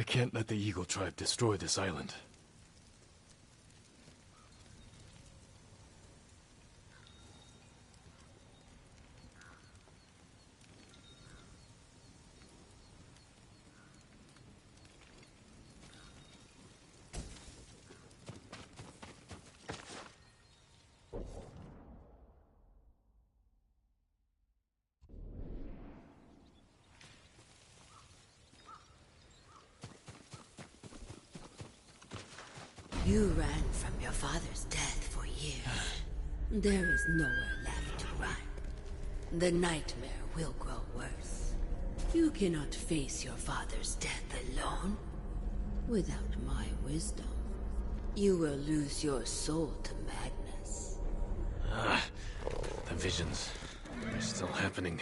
I can't let the Eagle Tribe destroy this island. You ran from your father's death for years. There is nowhere left to run. The nightmare will grow worse. You cannot face your father's death alone. Without my wisdom, you will lose your soul to madness. The visions are still happening.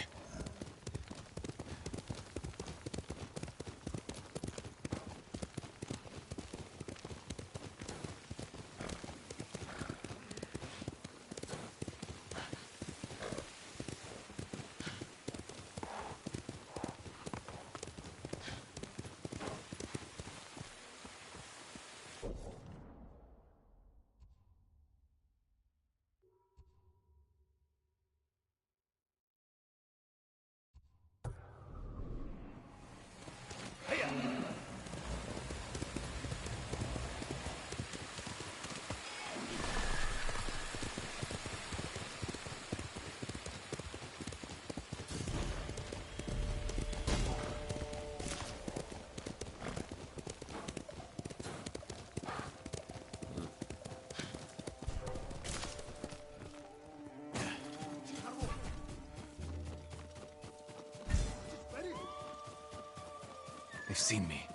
They've seen me.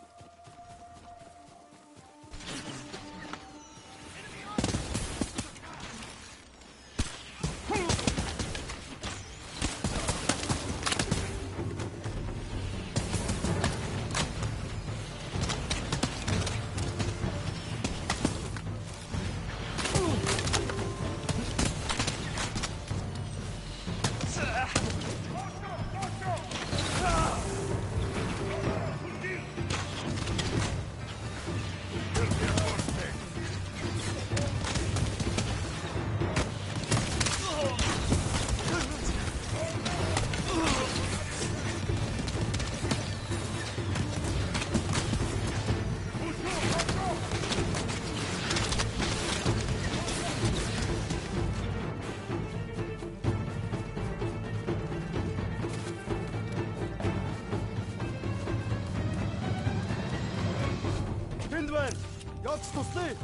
Ялц туслая!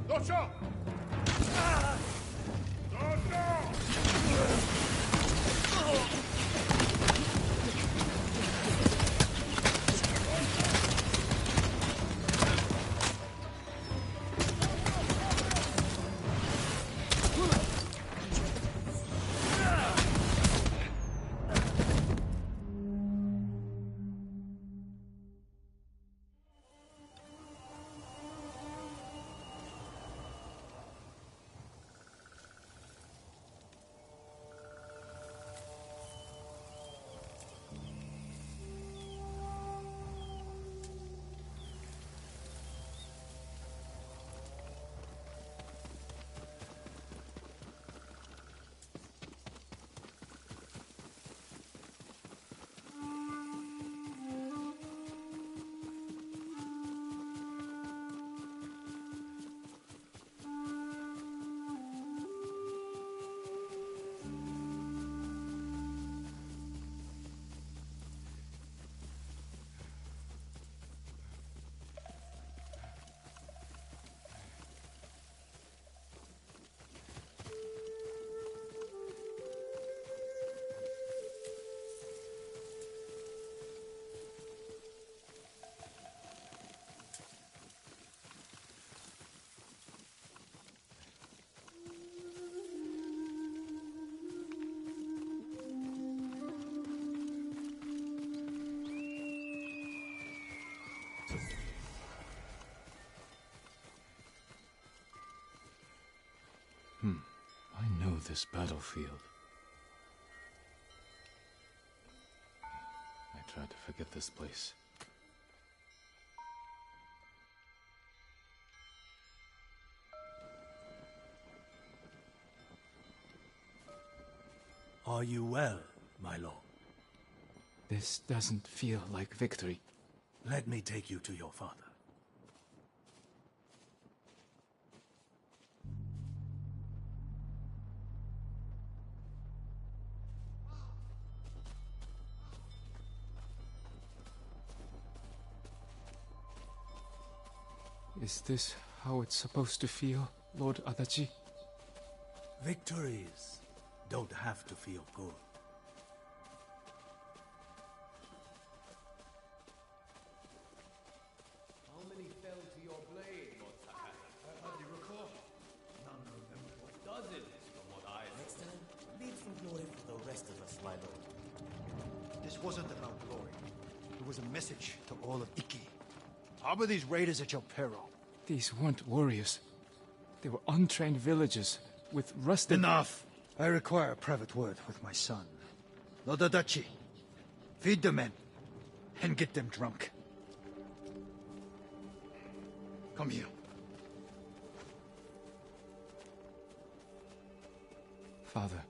Дочо! I know this battlefield. tried to forget this place. Are you well, my lord? This doesn't feel like victory. Let me take you to your father. Is this how it's supposed to feel, Lord Adachi? Victories don't have to feel good. How many fell to your blade, Lord Sakai? I hardly recall. None of them. Dozens, from what I know. Next time, leave some glory for the rest of us, my lord. This wasn't about glory. It was a message to all of Iki. Harbor these raiders at your peril. These weren't warriors. They were untrained villagers with rusted... Enough! I require a private word with my son. Lord Adachi, feed the men and get them drunk. Come here. Father,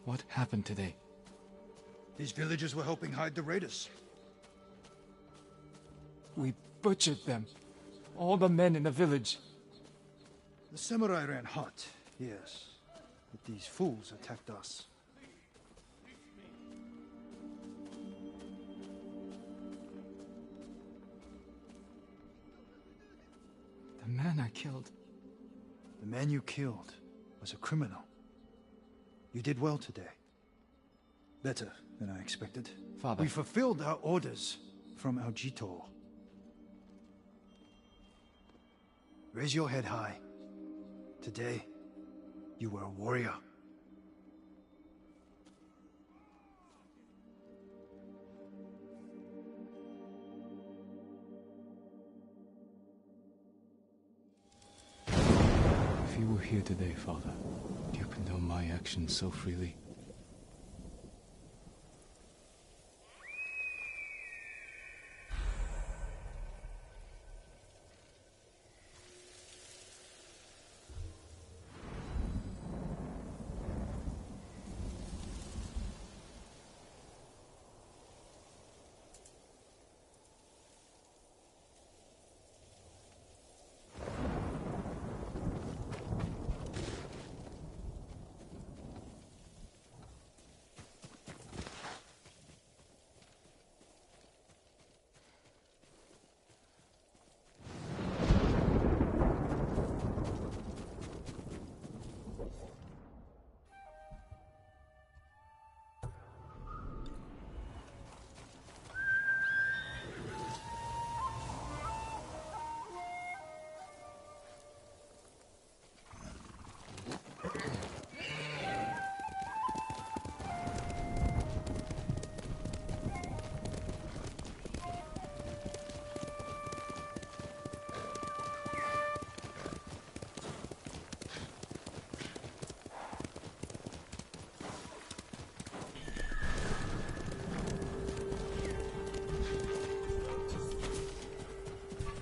what happened today? These villagers were helping hide the raiders. We butchered them. All the men in the village. The samurai ran hot, yes. But these fools attacked us. The man I killed. The man you killed was a criminal. You did well today. Better than I expected. Father. We fulfilled our orders from our Jito. Raise your head high. Today, you were a warrior. If you were here today, Father, do you condone my actions so freely?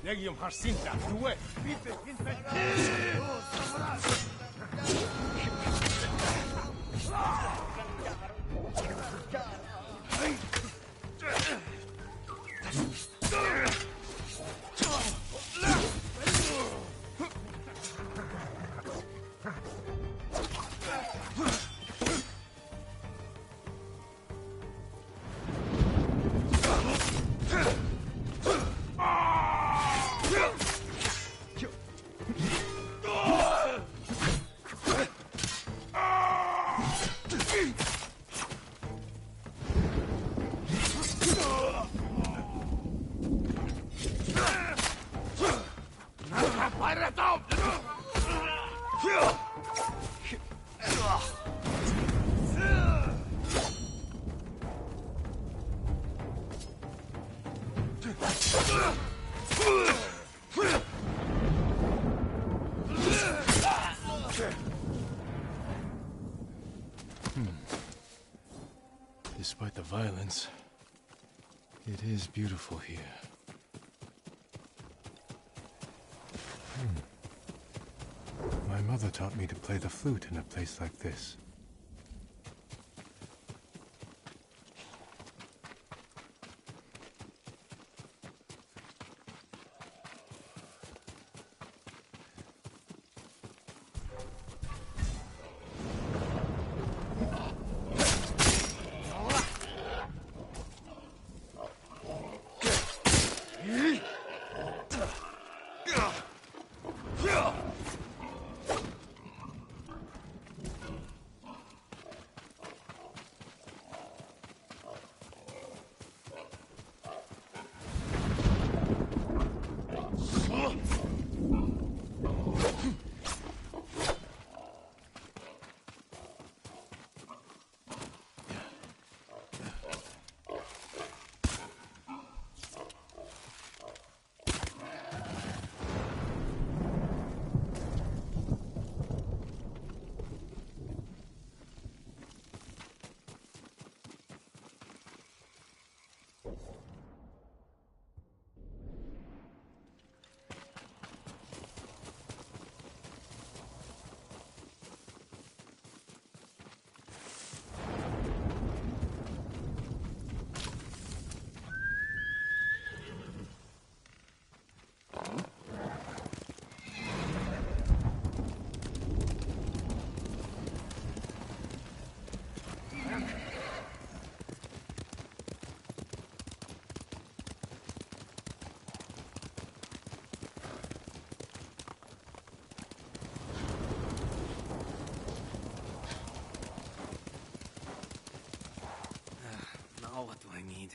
Legium Harsinta, due! Despite the violence, It is beautiful here. My mother taught me to play the flute in a place like this. Now what do I need?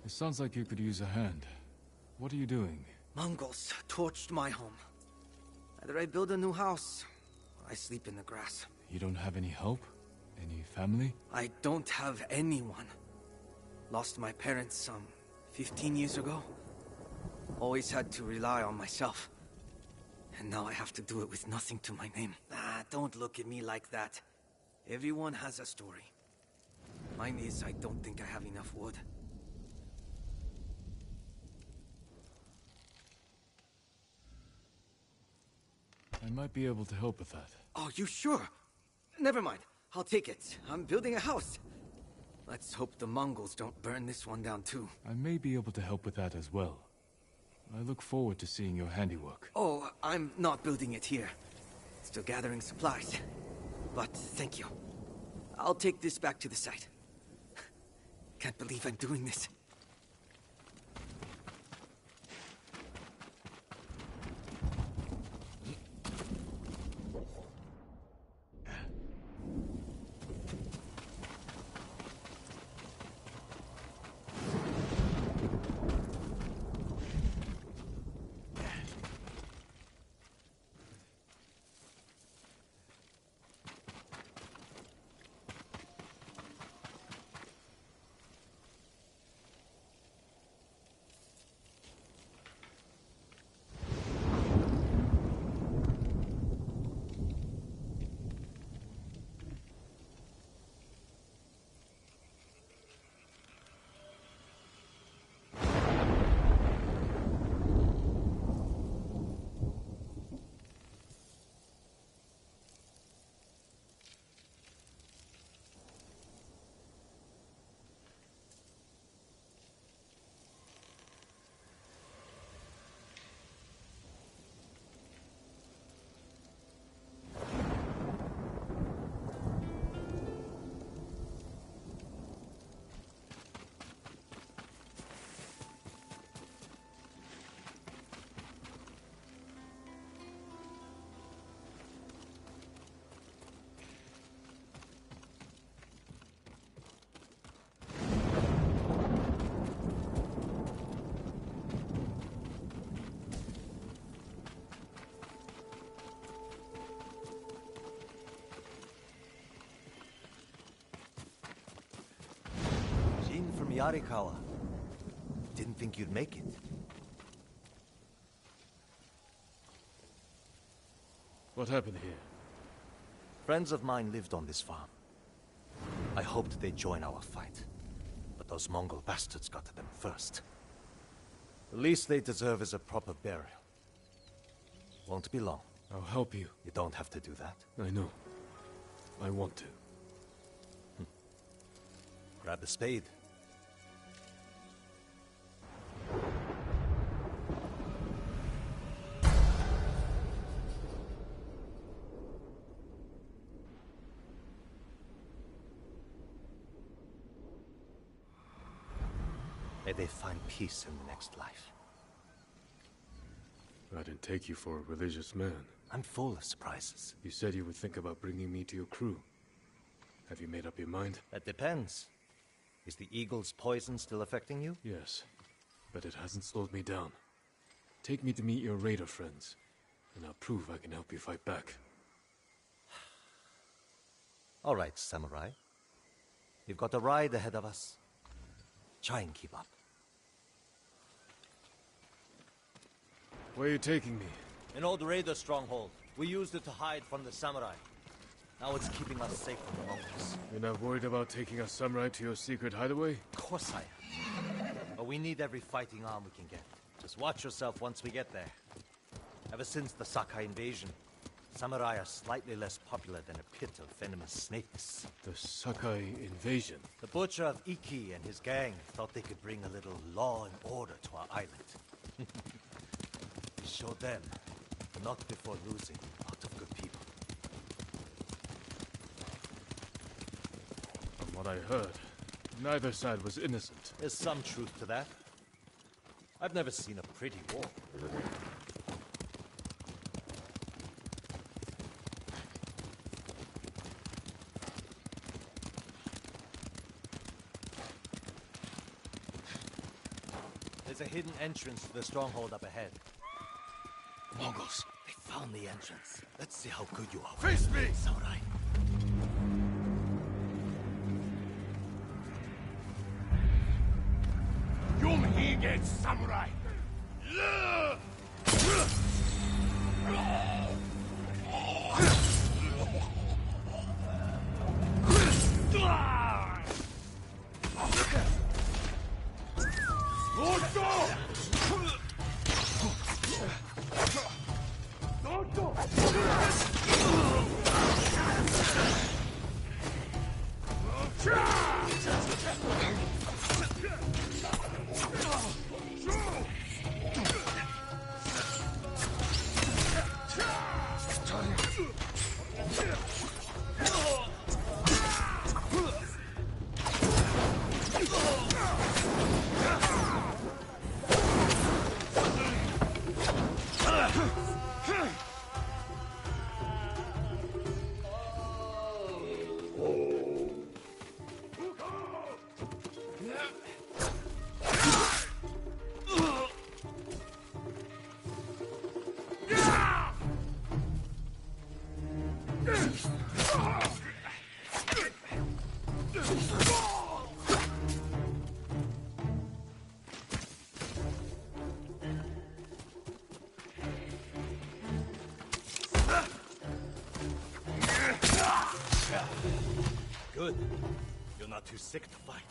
It sounds like you could use a hand. What are you doing? Mongols torched my home. Either I build a new house, or I sleep in the grass. You don't have any help? Any family? I don't have anyone. Lost my parents some 15 years ago. Always had to rely on myself. And now I have to do it with nothing to my name. Ah, don't look at me like that. Everyone has a story. Mine is I don't think I have enough wood. I might be able to help with that. Oh, you sure? Never mind. I'll take it. I'm building a house. Let's hope the Mongols don't burn this one down too. I may be able to help with that as well. I look forward to seeing your handiwork. Oh, I'm not building it here. Still gathering supplies. But thank you. I'll take this back to the site. Can't believe I'm doing this. Yarikawa. Didn't think you'd make it. What happened here? Friends of mine lived on this farm. I hoped they'd join our fight. But those Mongol bastards got to them first. The least they deserve is a proper burial. Won't be long. I'll help you. You don't have to do that. I know. I want to. Grab the spade. May they find peace in the next life. I didn't take you for a religious man. I'm full of surprises. You said you would think about bringing me to your crew. Have you made up your mind? That depends. Is the eagle's poison still affecting you? Yes, but it hasn't slowed me down. Take me to meet your raider friends, and I'll prove I can help you fight back. All right, samurai. We've got a ride ahead of us. Try and keep up. Where are you taking me? An old raider stronghold. We used it to hide from the samurai. Now it's keeping us safe from the Mongols. You're not worried about taking a samurai to your secret hideaway? Of course I am. But we need every fighting arm we can get. Just watch yourself once we get there. Ever since the Sakai invasion, samurai are slightly less popular than a pit of venomous snakes. The Sakai invasion? The butcher of Iki and his gang thought they could bring a little law and order to our island. We showed them, not before losing a lot of good people. From what I heard, neither side was innocent. There's some truth to that. I've never seen a pretty war. There's a hidden entrance to the stronghold up ahead. Mongols, they found the entrance. Let's see how good you are. Face me! Samurai. Yumhige samurai! Good. You're not too sick to fight.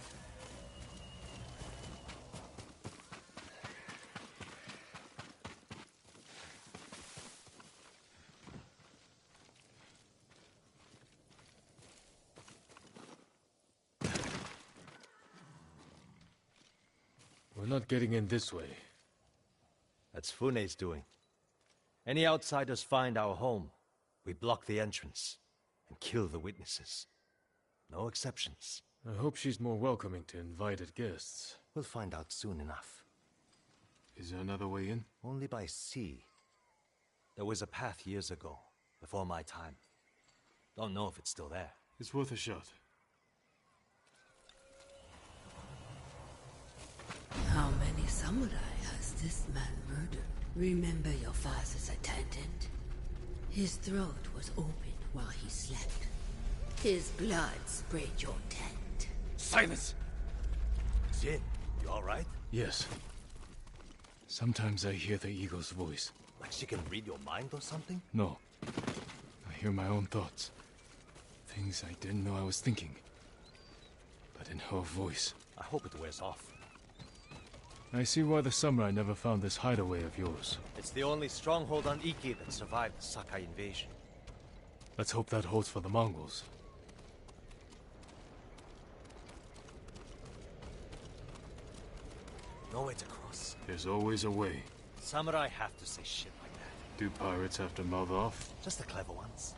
We're not getting in this way. That's Fune's doing. Any outsiders find our home, we block the entrance and kill the witnesses. No exceptions. I hope she's more welcoming to invited guests. We'll find out soon enough. Is there another way in? Only by sea. There was a path years ago, before my time. Don't know if it's still there. It's worth a shot. How many samurai has this man murdered? Remember your father's attendant? His throat was open while he slept. His blood sprayed your tent. Silence! Jin, you alright? Yes. Sometimes I hear the eagle's voice. Like she can read your mind or something? No. I hear my own thoughts. Things I didn't know I was thinking. But in her voice. I hope it wears off. I see why the samurai never found this hideaway of yours. It's the only stronghold on Iki that survived the Sakai invasion. Let's hope that holds for the Mongols. No way to cross. There's always a way. Samurai have to say shit like that. Do pirates have to mouth off? Just the clever ones.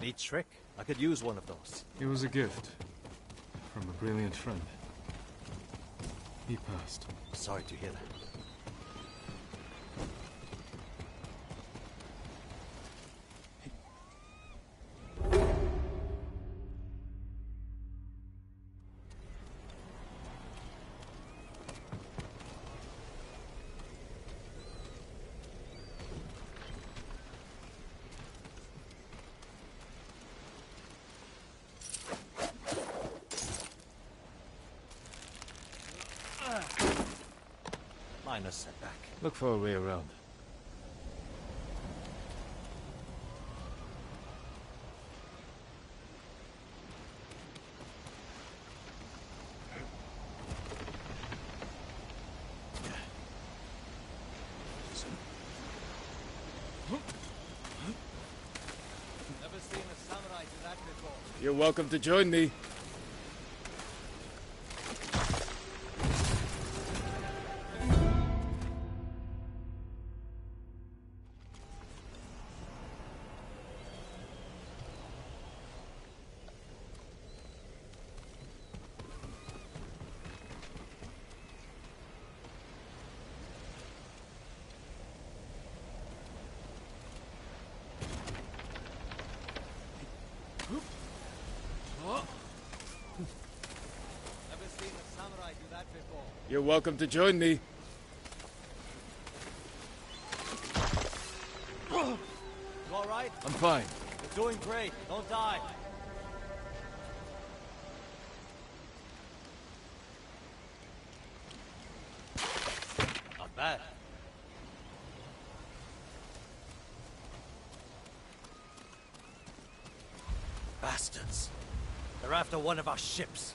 Neat trick. I could use one of those. It was a gift. From a brilliant friend. He passed. Sorry to hear that. Minor setback. Look for a way around. Never seen a samurai do that before. You're welcome to join me. Never seen a samurai do that before. You're welcome to join me. You alright? I'm fine. You're doing great. Don't die. Not bad. Bastards. They're after one of our ships.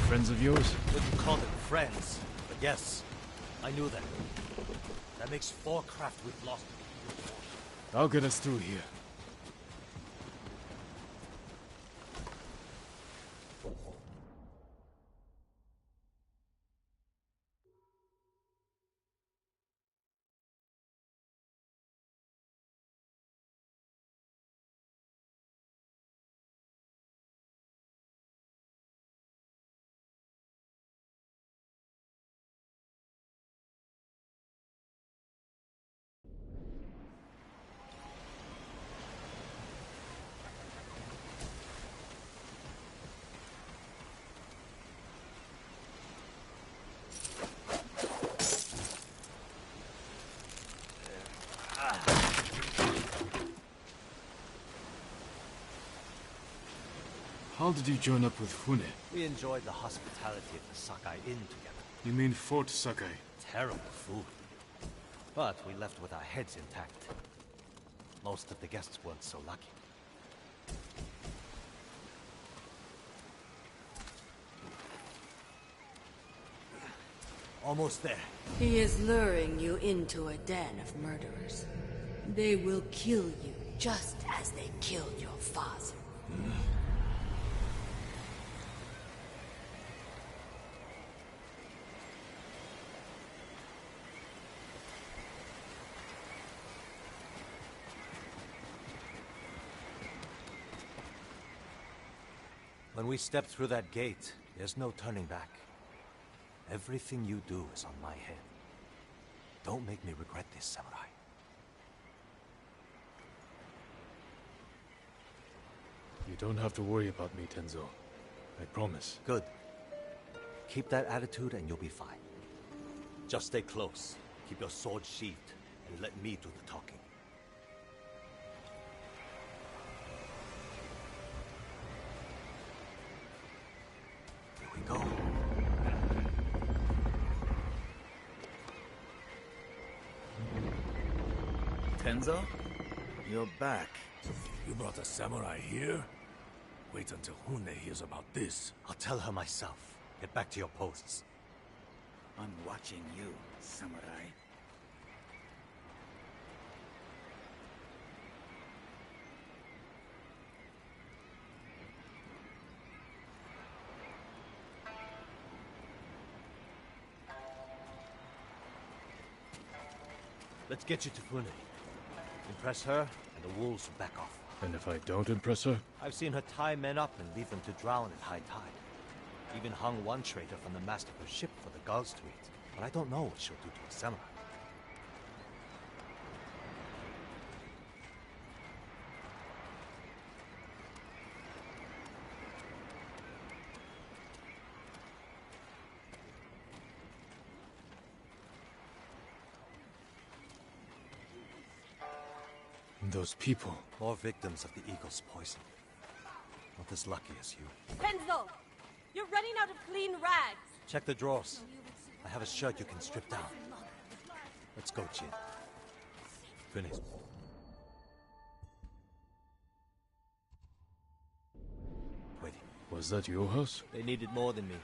Friends of yours? Wouldn't call them friends, but yes, I knew them. That makes 4 craft we've lost. I'll get us through here. How did you join up with Fune? We enjoyed the hospitality of the Sakai Inn together. You mean Fort Sakai? Terrible food. But we left with our heads intact. Most of the guests weren't so lucky. Almost there. He is luring you into a den of murderers. They will kill you just as they killed your father. When we step through that gate, there's no turning back. Everything you do is on my head. Don't make me regret this, Samurai. You don't have to worry about me, Tenzo. I promise. Good. Keep that attitude and you'll be fine. Just stay close, keep your sword sheathed, and let me do the talking. Here we go. Tenzo? You're back. You brought a samurai here? Wait until Hune hears about this. I'll tell her myself. Get back to your posts. I'm watching you, samurai. Let's get you to Fune. Impress her, and the wolves will back off. And if I don't impress her? I've seen her tie men up and leave them to drown at high tide. Even hung one traitor from the mast of her ship for the gulls to eat. But I don't know what she'll do to a samurai. Those people. More victims of the eagle's poison. Not as lucky as you. Tenzo! You're running out of clean rags! Check the drawers. I have a shirt you can strip down. Let's go, Jin. Finish. Waiting. Was that your house? They needed more than me.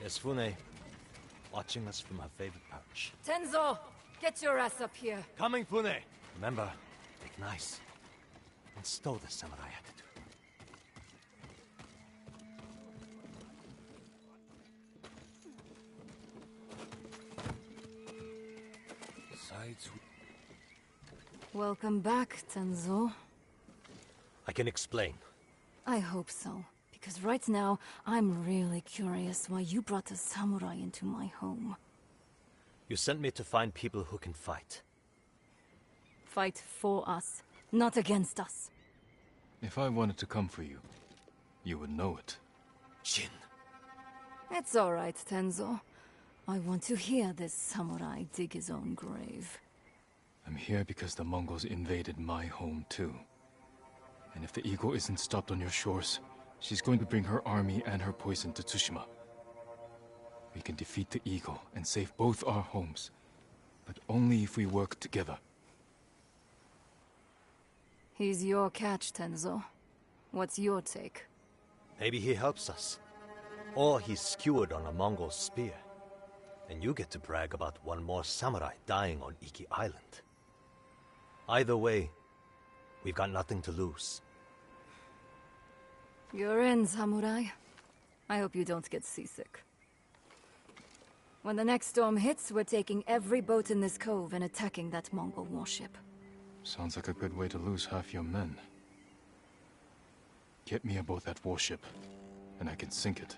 There's Fune, watching us from her favorite perch. Tenzo! Get your ass up here. Coming, Fune! Remember, take nice. And stow the samurai attitude. Welcome back, Tenzo. I can explain. I hope so. Because right now, I'm really curious why you brought a samurai into my home. You sent me to find people who can fight. Fight for us, not against us. If I wanted to come for you, you would know it. Jin. It's all right, Tenzo. I want to hear this samurai dig his own grave. I'm here because the Mongols invaded my home too. And if the eagle isn't stopped on your shores, she's going to bring her army and her poison to Tsushima. We can defeat the eagle and save both our homes, but only if we work together. He's your catch, Tenzo. What's your take? Maybe he helps us. Or he's skewered on a Mongol spear. And you get to brag about one more samurai dying on Iki Island. Either way, we've got nothing to lose. You're in, samurai. I hope you don't get seasick. When the next storm hits, we're taking every boat in this cove and attacking that Mongol warship. Sounds like a good way to lose half your men. Get me aboard that warship, and I can sink it.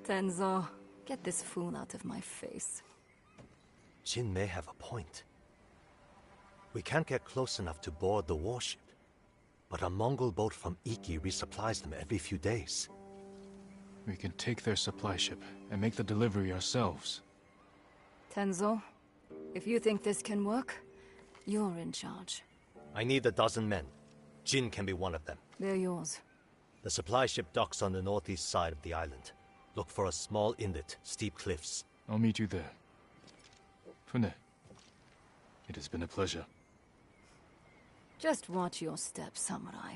Tenzo, get this fool out of my face. Jin may have a point. We can't get close enough to board the warship. But a Mongol boat from Iki resupplies them every few days. We can take their supply ship and make the delivery ourselves. Tenzo, if you think this can work, you're in charge. I need a dozen men. Jin can be one of them. They're yours. The supply ship docks on the northeast side of the island. Look for a small inlet, steep cliffs. I'll meet you there. Fune, it has been a pleasure. Just watch your step, samurai.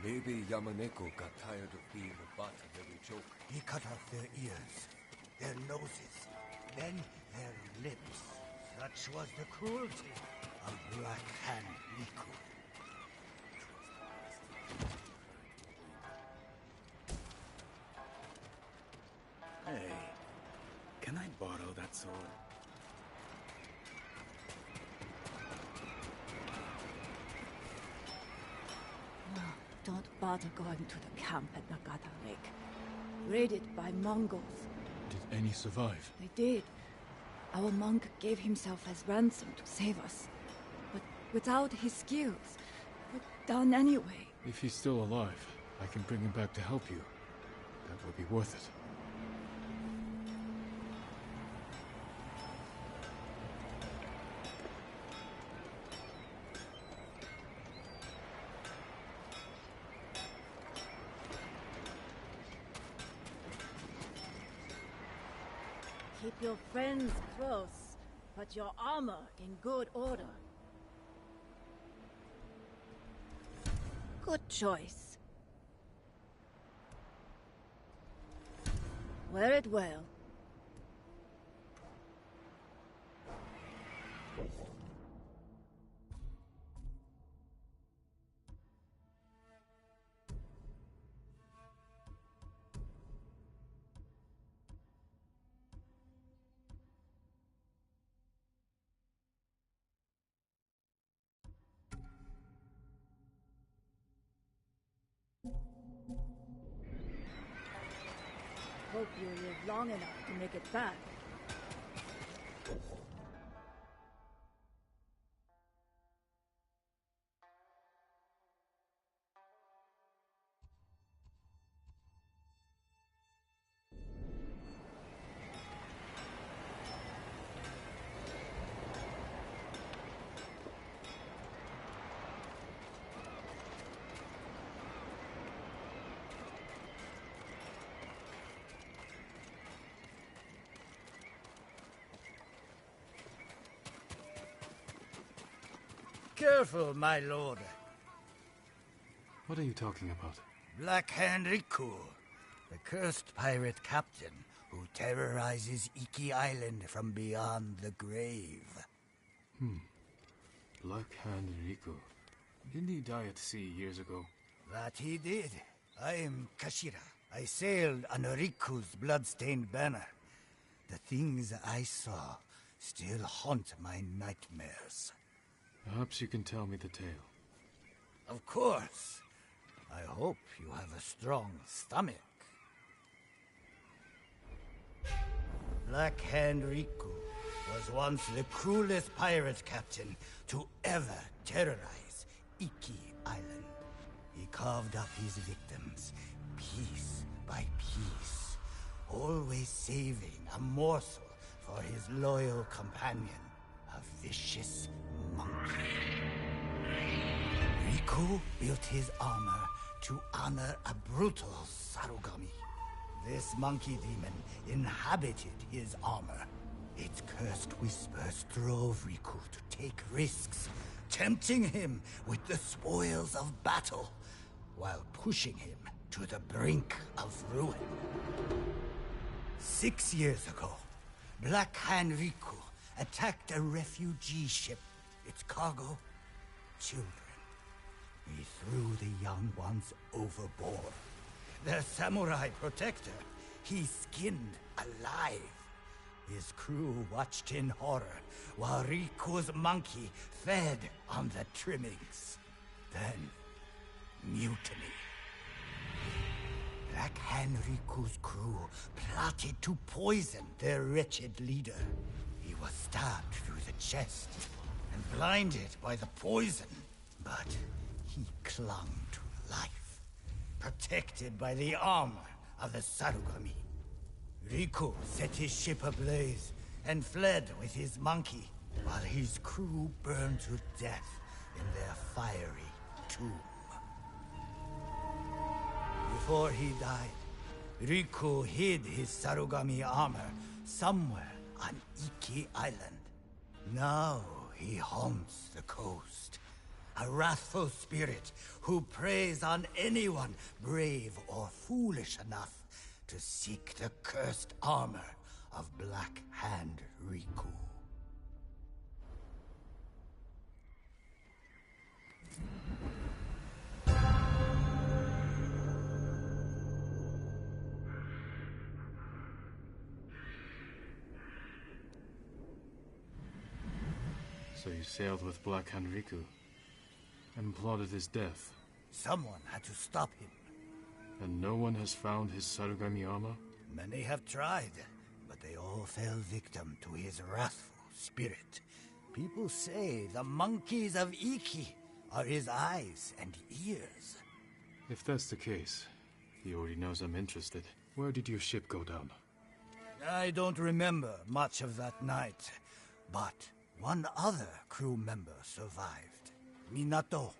Maybe Yamaneko got tired of being the butt of every joke. He cut off their ears, their noses, then their lips. Such was the cruelty of Black Hand Riku. Hey, can I borrow that sword? Don't bother going to the camp at Nagata Lake. Raided by Mongols. Did any survive? They did. Our monk gave himself as ransom to save us. But without his skills, we're done anyway. If he's still alive, I can bring him back to help you. That would be worth it. Keep your friends close, but your armor in good order. Good choice. Wear it well. Hope you live long enough to make it back. Careful, my lord. What are you talking about? Black Hand Riku, the cursed pirate captain who terrorizes Iki Island from beyond the grave. Black Hand Riku. Didn't he die at sea years ago? That he did. I am Kashira. I sailed on Riku's blood-stained banner. The things I saw still haunt my nightmares. Perhaps you can tell me the tale. Of course. I hope you have a strong stomach. Black Hand Riku was once the cruelest pirate captain to ever terrorize Iki Island. He carved up his victims, piece by piece, always saving a morsel for his loyal companion, a vicious monkey. Riku built his armor to honor a brutal Sarugami. This monkey demon inhabited his armor. Its cursed whispers drove Riku to take risks, tempting him with the spoils of battle, while pushing him to the brink of ruin. 6 years ago, Black Hand Riku attacked a refugee ship. Its cargo, children. He threw the young ones overboard. Their samurai protector, he skinned alive. His crew watched in horror while Riku's monkey fed on the trimmings. Then, mutiny. Black Hand Riku's crew plotted to poison their wretched leader. He was stabbed through the chest and blinded by the poison, but he clung to life, protected by the armor of the Sarugami. Riku set his ship ablaze and fled with his monkey, while his crew burned to death in their fiery tomb. Before he died, Riku hid his Sarugami armor somewhere on Iki Island. Now he haunts the coast, A wrathful spirit who preys on anyone brave or foolish enough to seek the cursed armor of Black Hand Riku. So you sailed with Black Hand Riku and plotted his death. Someone had to stop him. And no one has found his Sarugami armor? Many have tried, but they all fell victim to his wrathful spirit. People say the monkeys of Iki are his eyes and ears. If that's the case, he already knows I'm interested. Where did your ship go down? I don't remember much of that night, but one other crew member survived. Minato.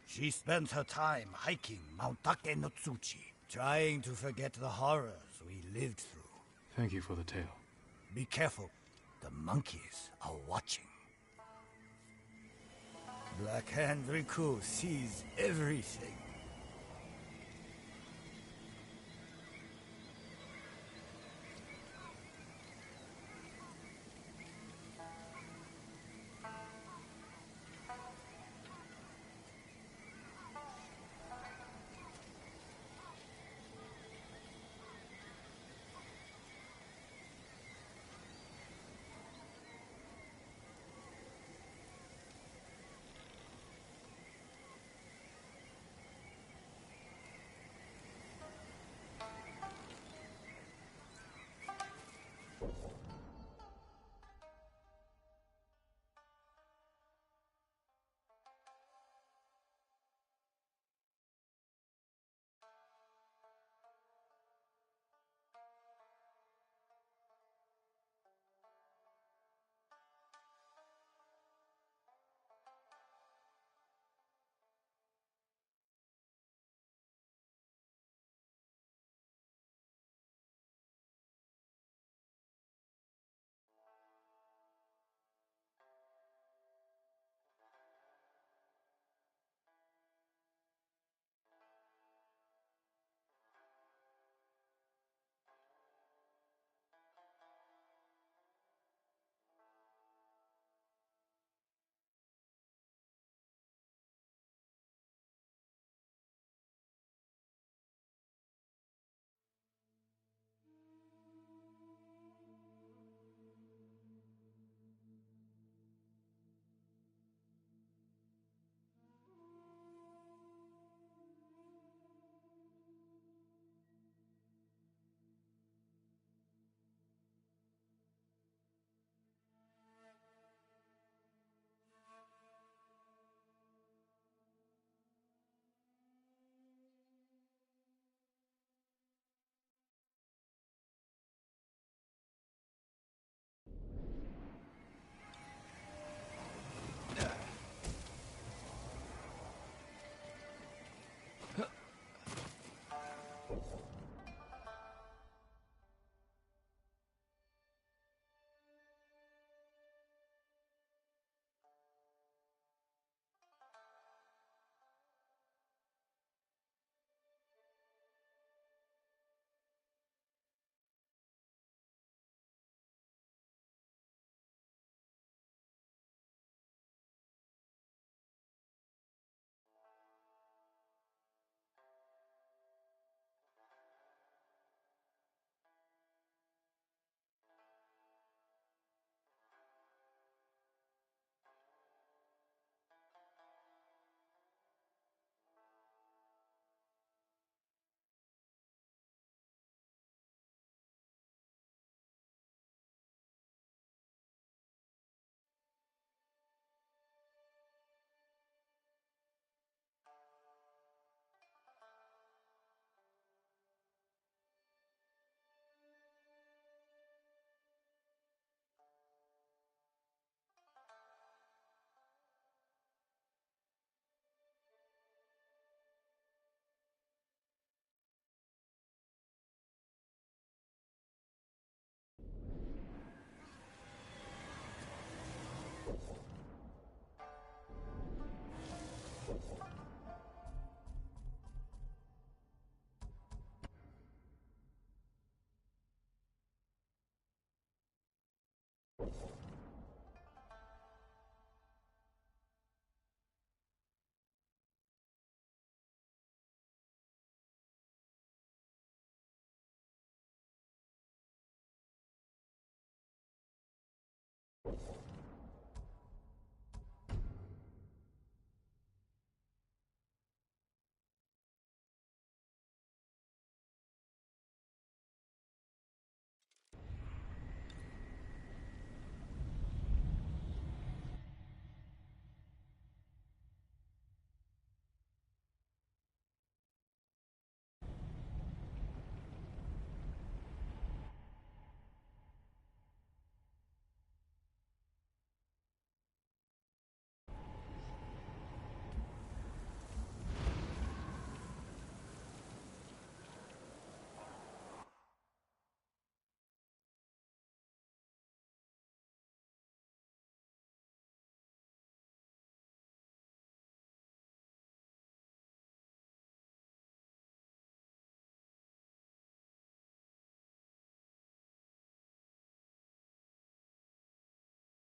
She spent her time hiking Mount Take no Tsuchi, trying to forget the horrors we lived through. Thank you for the tale. Be careful. The monkeys are watching. Black Hand Riku sees everything.